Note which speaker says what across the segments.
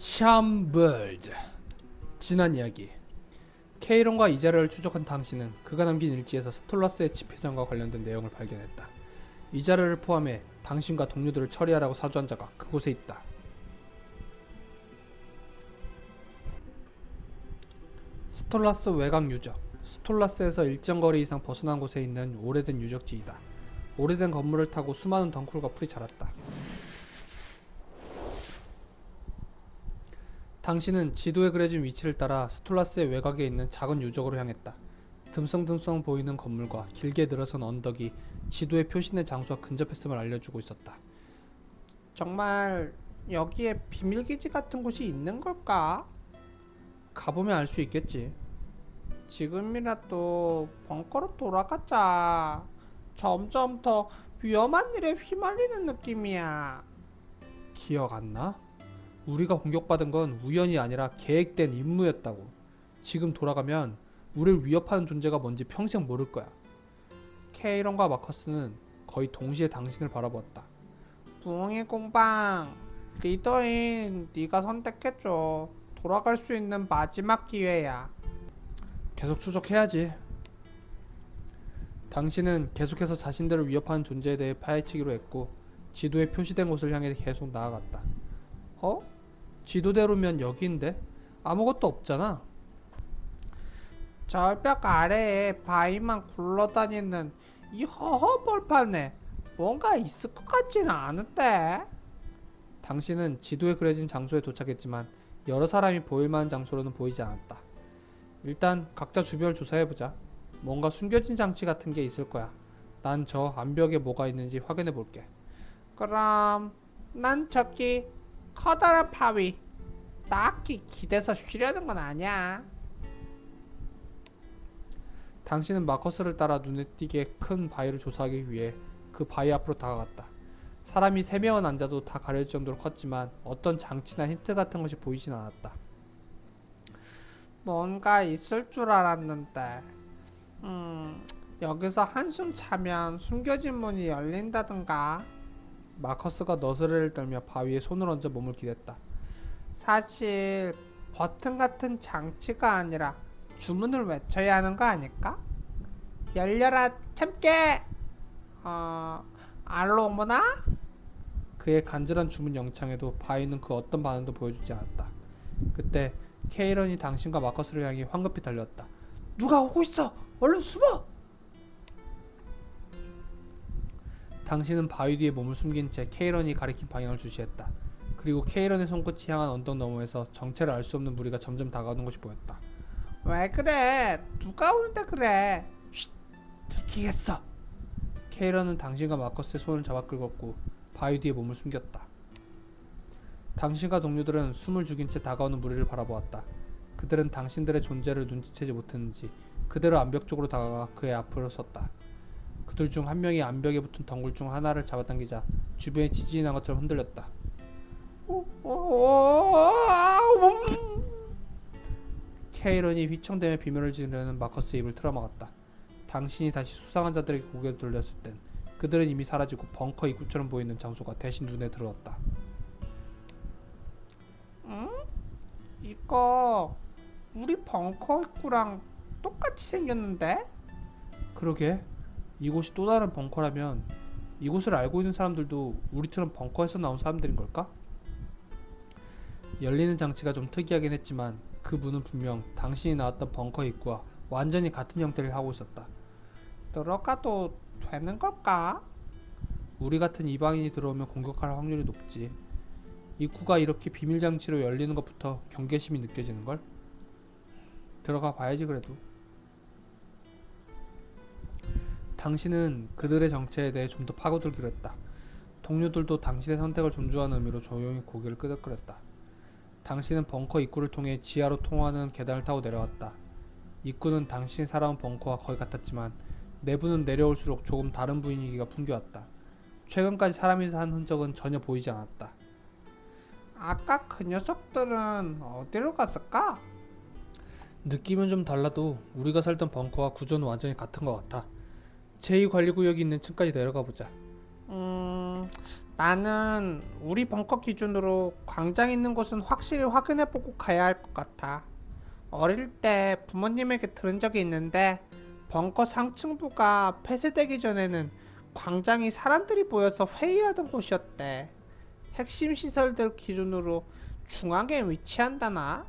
Speaker 1: 샴벌드. 지난 이야기. 케이론과 이자르를 추적한 당신은 그가 남긴 일지에서 스톨라스의 집회전과 관련된 내용을 발견했다. 이자르를 포함해 당신과 동료들을 처리하라고 사주한 자가 그곳에 있다. 스톨라스 외곽 유적. 스톨라스에서 일정 거리 이상 벗어난 곳에 있는 오래된 유적지이다. 오래된 건물을 타고 수많은 덩굴과 풀이 자랐다. 당신은 지도에 그려진 위치를 따라 스톨라스의 외곽에 있는 작은 유적으로 향했다. 듬성듬성 보이는 건물과 길게 늘어선 언덕이 지도에 표시된 장소와 근접했음을 알려주고 있었다. 정말 여기에 비밀기지 같은 곳이 있는 걸까? 가보면 알 수 있겠지. 지금이라도 벙커로 돌아가자. 점점 더 위험한 일에 휘말리는 느낌이야. 기억 안 나? 우리가 공격받은 건 우연이 아니라 계획된 임무였다고. 지금 돌아가면 우리를 위협하는 존재가 뭔지 평생 모를 거야. 케이런과 마커스는 거의 동시에 당신을 바라보았다. 부엉이 공방, 리더인 네가 선택해줘. 돌아갈 수 있는 마지막 기회야. 계속 추적해야지. 당신은 계속해서 자신들을 위협하는 존재에 대해 파헤치기로 했고 지도에 표시된 곳을 향해 계속 나아갔다. 지도대로면 여기인데? 아무것도 없잖아. 절벽 아래에 바위만 굴러다니는 이 허허벌판에 뭔가 있을 것 같지는 않은데? 당신은 지도에 그려진 장소에 도착했지만 여러 사람이 보일만한 장소로는 보이지 않았다. 일단 각자 주변을 조사해보자. 뭔가 숨겨진 장치 같은 게 있을 거야. 난 저 암벽에 뭐가 있는지 확인해 볼게. 그럼 난 저기 커다란 바위 딱히 기대서 쉬려는 건 아니야. 당신은 마커스를 따라 눈에 띄게 큰 바위를 조사하기 위해 그 바위 앞으로 다가갔다. 사람이 3명은 앉아도 다 가려질 정도로 컸지만 어떤 장치나 힌트 같은 것이 보이진 않았다. 뭔가 있을 줄 알았는데 여기서 한숨 자면 숨겨진 문이 열린다든가. 마커스가 너스레를 떨며 바위에 손을 얹어 몸을 기댔다. 사실 버튼 같은 장치가 아니라 주문을 외쳐야 하는 거 아닐까? 열려라 참깨! 알로모나? 그의 간절한 주문 영창에도 바위는 그 어떤 반응도 보여주지 않았다. 그때 케이런이 당신과 마커스를 향해 황급히 달려왔다. 누가 오고 있어! 얼른 숨어! 당신은 바위 뒤에 몸을 숨긴 채 케이런이 가리킨 방향을 주시했다. 그리고 케이런의 손끝이 향한 언덕 너머에서 정체를 알 수 없는 무리가 점점 다가오는 것이 보였다. 왜 그래? 누가 오는데 그래? 쉿! 들키겠어! 케이런은 당신과 마커스의 손을 잡아 끌었고 바위 뒤에 몸을 숨겼다. 당신과 동료들은 숨을 죽인 채 다가오는 무리를 바라보았다. 그들은 당신들의 존재를 눈치채지 못했는지 그대로 암벽 쪽으로 다가가 그의 앞으로 섰다. 그들 중 한 명이 암벽에 붙은 덩굴 중 하나를 잡아당기자 주변에 지진이 난 것처럼 흔들렸다. 케이런이 휘청대며 비명을 지르는 마커스의 입을 틀어막았다. 당신이 다시 수상한 자들에게 고개를 돌렸을 땐 그들은 이미 사라지고 벙커 입구처럼 보이는 장소가 대신 눈에 들어왔다. 응? 이거 우리 벙커 입구랑 똑같이 생겼는데? 그러게. 이곳이 또 다른 벙커라면 이곳을 알고 있는 사람들도 우리처럼 벙커에서 나온 사람들인 걸까? 열리는 장치가 좀 특이하긴 했지만 그 문은 분명 당신이 나왔던 벙커 입구와 완전히 같은 형태를 하고 있었다. 들어가도 되는 걸까? 우리 같은 이방인이 들어오면 공격할 확률이 높지. 입구가 이렇게 비밀 장치로 열리는 것부터 경계심이 느껴지는걸? 들어가 봐야지 그래도. 당신은 그들의 정체에 대해 좀 더 파고들기로 했다. 동료들도 당신의 선택을 존중하는 의미로 조용히 고개를 끄덕거렸다. 당신은 벙커 입구를 통해 지하로 통하는 계단을 타고 내려왔다. 입구는 당신이 살아온 벙커와 거의 같았지만 내부는 내려올수록 조금 다른 분위기가 풍겨왔다. 최근까지 사람이 산 흔적은 전혀 보이지 않았다. 아까 그 녀석들은 어디로 갔을까? 느낌은 좀 달라도 우리가 살던 벙커와 구조는 완전히 같은 것 같아. 제2관리구역이 있는 층까지 내려가 보자. 나는 우리 벙커 기준으로 광장 있는 곳은 확실히 확인해보고 가야 할 것 같아. 어릴 때 부모님에게 들은 적이 있는데 벙커 상층부가 폐쇄되기 전에는 광장이 사람들이 모여서 회의하던 곳이었대. 핵심 시설들 기준으로 중앙에 위치한다나?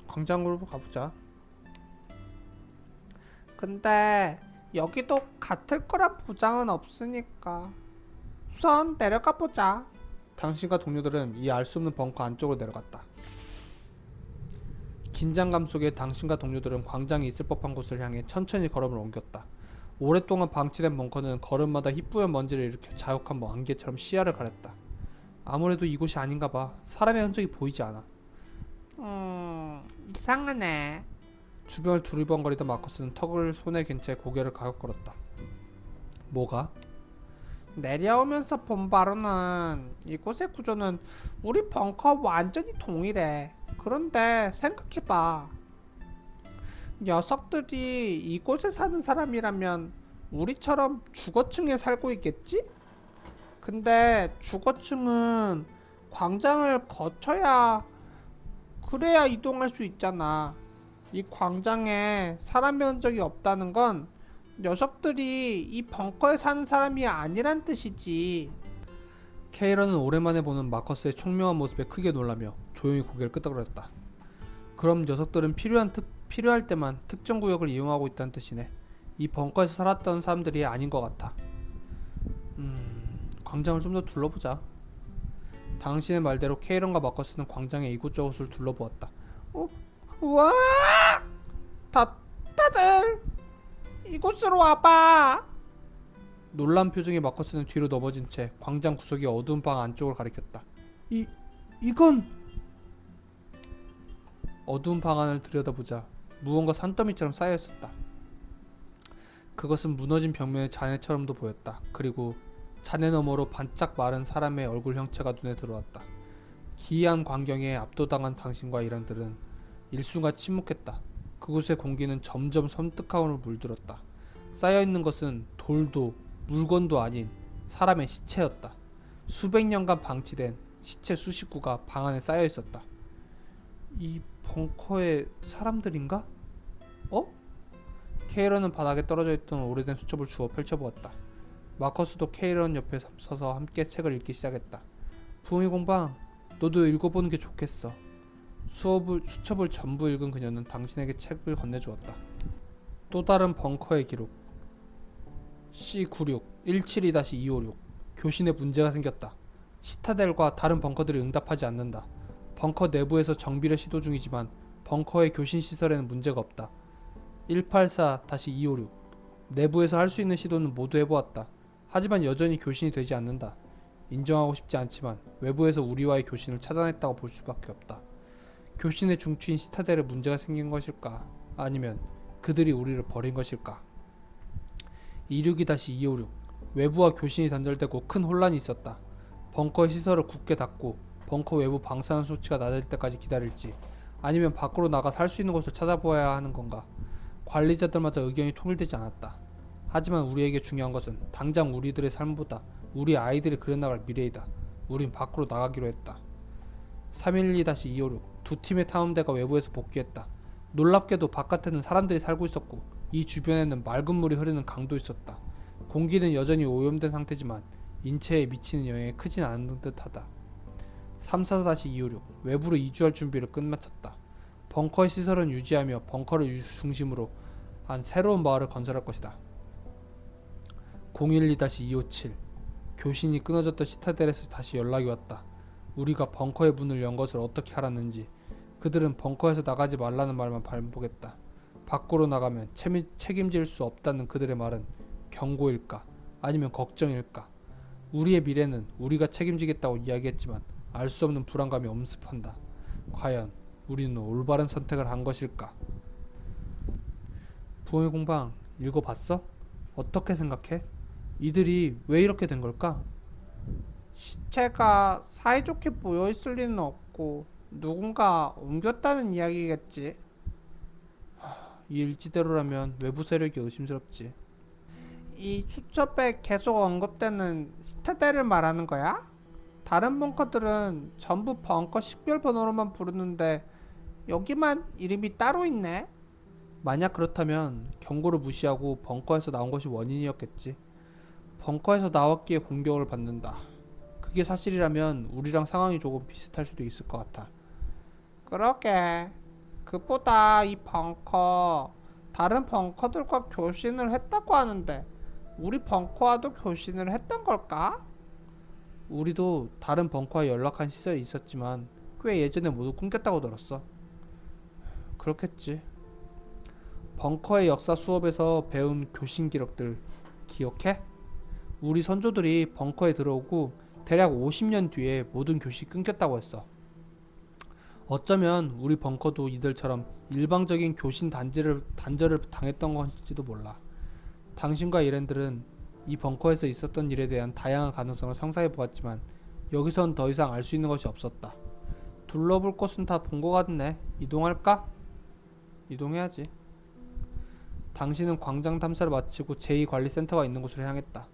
Speaker 1: 광장으로 가보자. 근데 여기도 같을 거란 보장은 없으니까 우선 내려가 보자. 당신과 동료들은 이 알 수 없는 벙커 안쪽으로 내려갔다. 긴장감 속에 당신과 동료들은 광장이 있을 법한 곳을 향해 천천히 걸음을 옮겼다. 오랫동안 방치된 벙커는 걸음마다 희뿌연 먼지를 일으켜 자욱한 안개처럼 시야를 가렸다. 아무래도 이곳이 아닌가 봐. 사람의 흔적이 보이지 않아. 이상하네. 주변을 두리번거리던 마커스는 턱을 손에 갠 채 고개를 가격거렸다. 뭐가? 내려오면서 본 바로는 이곳의 구조는 우리 벙커와 완전히 동일해. 그런데 생각해봐. 녀석들이 이곳에 사는 사람이라면 우리처럼 주거층에 살고 있겠지? 근데 주거층은 광장을 거쳐야 그래야 이동할 수 있잖아. 이 광장에 사람의 흔적이 없다는 건 녀석들이 이 벙커에 사는 사람이 아니란 뜻이지. 케이런은 오랜만에 보는 마커스의 총명한 모습에 크게 놀라며 조용히 고개를 끄덕거렸다. 그럼 녀석들은 필요할 때만 특정 구역을 이용하고 있다는 뜻이네. 이 벙커에서 살았던 사람들이 아닌 것 같아. 광장을 좀 더 둘러보자. 당신의 말대로 케이런과 마커스는 광장의 이곳저곳을 둘러보았다. 우와! 다들 이곳으로 와봐. 놀란 표정의 마커스는 뒤로 넘어진 채 광장 구석의 어두운 방 안쪽을 가리켰다. 이건 어두운 방 안을 들여다보자 무언가 산더미처럼 쌓여 있었다. 그것은 무너진 벽면의 잔해처럼도 보였다. 그리고 잔해 너머로 반짝 마른 사람의 얼굴 형체가 눈에 들어왔다. 기이한 광경에 압도당한 당신과 일행들은 일순간 침묵했다. 그곳의 공기는 점점 섬뜩함으로 물들었다. 쌓여있는 것은 돌도 물건도 아닌 사람의 시체였다. 수백 년간 방치된 시체 수십 구가 방 안에 쌓여 있었다. 이 벙커의 사람들인가? 케이런은 바닥에 떨어져 있던 오래된 수첩을 주워 펼쳐보았다. 마커스도 케이런 옆에 서서 함께 책을 읽기 시작했다. 부흥의 공방, 너도 읽어보는 게 좋겠어. 수첩을 전부 읽은 그녀는 당신에게 책을 건네주었다. 또 다른 벙커의 기록. C96 172-256 교신에 문제가 생겼다. 시타델과 다른 벙커들이 응답하지 않는다. 벙커 내부에서 정비를 시도 중이지만 벙커의 교신 시설에는 문제가 없다. 184-256 내부에서 할 수 있는 시도는 모두 해보았다. 하지만 여전히 교신이 되지 않는다. 인정하고 싶지 않지만 외부에서 우리와의 교신을 차단했다고 볼 수밖에 없다. 교신의 중추인 시타델에 문제가 생긴 것일까? 아니면 그들이 우리를 버린 것일까? 262-256 외부와 교신이 단절되고 큰 혼란이 있었다. 벙커의 시설을 굳게 닫고 벙커 외부 방사능 수치가 낮을 때까지 기다릴지 아니면 밖으로 나가 살 수 있는 곳을 찾아보아야 하는 건가? 관리자들마다 의견이 통일되지 않았다. 하지만 우리에게 중요한 것은 당장 우리들의 삶보다 우리 아이들이 그려나갈 미래이다. 우린 밖으로 나가기로 했다. 312-256 두 팀의 탐험대가 외부에서 복귀했다. 놀랍게도 바깥에는 사람들이 살고 있었고 이 주변에는 맑은 물이 흐르는 강도 있었다. 공기는 여전히 오염된 상태지만 인체에 미치는 영향이 크진 않은 듯하다. 344-256 외부로 이주할 준비를 끝마쳤다. 벙커의 시설은 유지하며 벙커를 중심으로 한 새로운 마을을 건설할 것이다. 012-257 교신이 끊어졌던 시타델에서 다시 연락이 왔다. 우리가 벙커의 문을 연 것을 어떻게 알았는지 그들은 벙커에서 나가지 말라는 말만 반복했다. 밖으로 나가면 책임질 수 없다는 그들의 말은 경고일까 아니면 걱정일까? 우리의 미래는 우리가 책임지겠다고 이야기했지만 알 수 없는 불안감이 엄습한다. 과연 우리는 올바른 선택을 한 것일까? 부흥의 공방 읽어봤어? 어떻게 생각해? 이들이 왜 이렇게 된 걸까? 시체가 사이좋게 모여있을 리는 없고 누군가 옮겼다는 이야기겠지. 이 일지대로라면 외부 세력이 의심스럽지. 이 수첩에 계속 언급되는 스테데를 말하는 거야? 다른 벙커들은 전부 벙커 식별 번호로만 부르는데 여기만 이름이 따로 있네? 만약 그렇다면 경고를 무시하고 벙커에서 나온 것이 원인이었겠지. 벙커에서 나왔기에 공격을 받는다. 그게 사실이라면 우리랑 상황이 조금 비슷할 수도 있을 것 같아. 그러게. 그보다 이 벙커 다른 벙커들과 교신을 했다고 하는데 우리 벙커와도 교신을 했던 걸까? 우리도 다른 벙커와 연락한 시절이 있었지만 꽤 예전에 모두 끊겼다고 들었어. 그렇겠지. 벙커의 역사 수업에서 배운 교신 기록들 기억해? 우리 선조들이 벙커에 들어오고 대략 50년 뒤에 모든 교신이 끊겼다고 했어. 어쩌면 우리 벙커도 이들처럼 일방적인 교신 단절을 당했던 것일지도 몰라. 당신과 이랜들은 이 벙커에서 있었던 일에 대한 다양한 가능성을 상상해 보았지만 여기선 더 이상 알 수 있는 것이 없었다. 둘러볼 곳은 다 본 것 같네. 이동할까? 이동해야지. 당신은 광장 탐사를 마치고 제2관리센터가 있는 곳으로 향했다.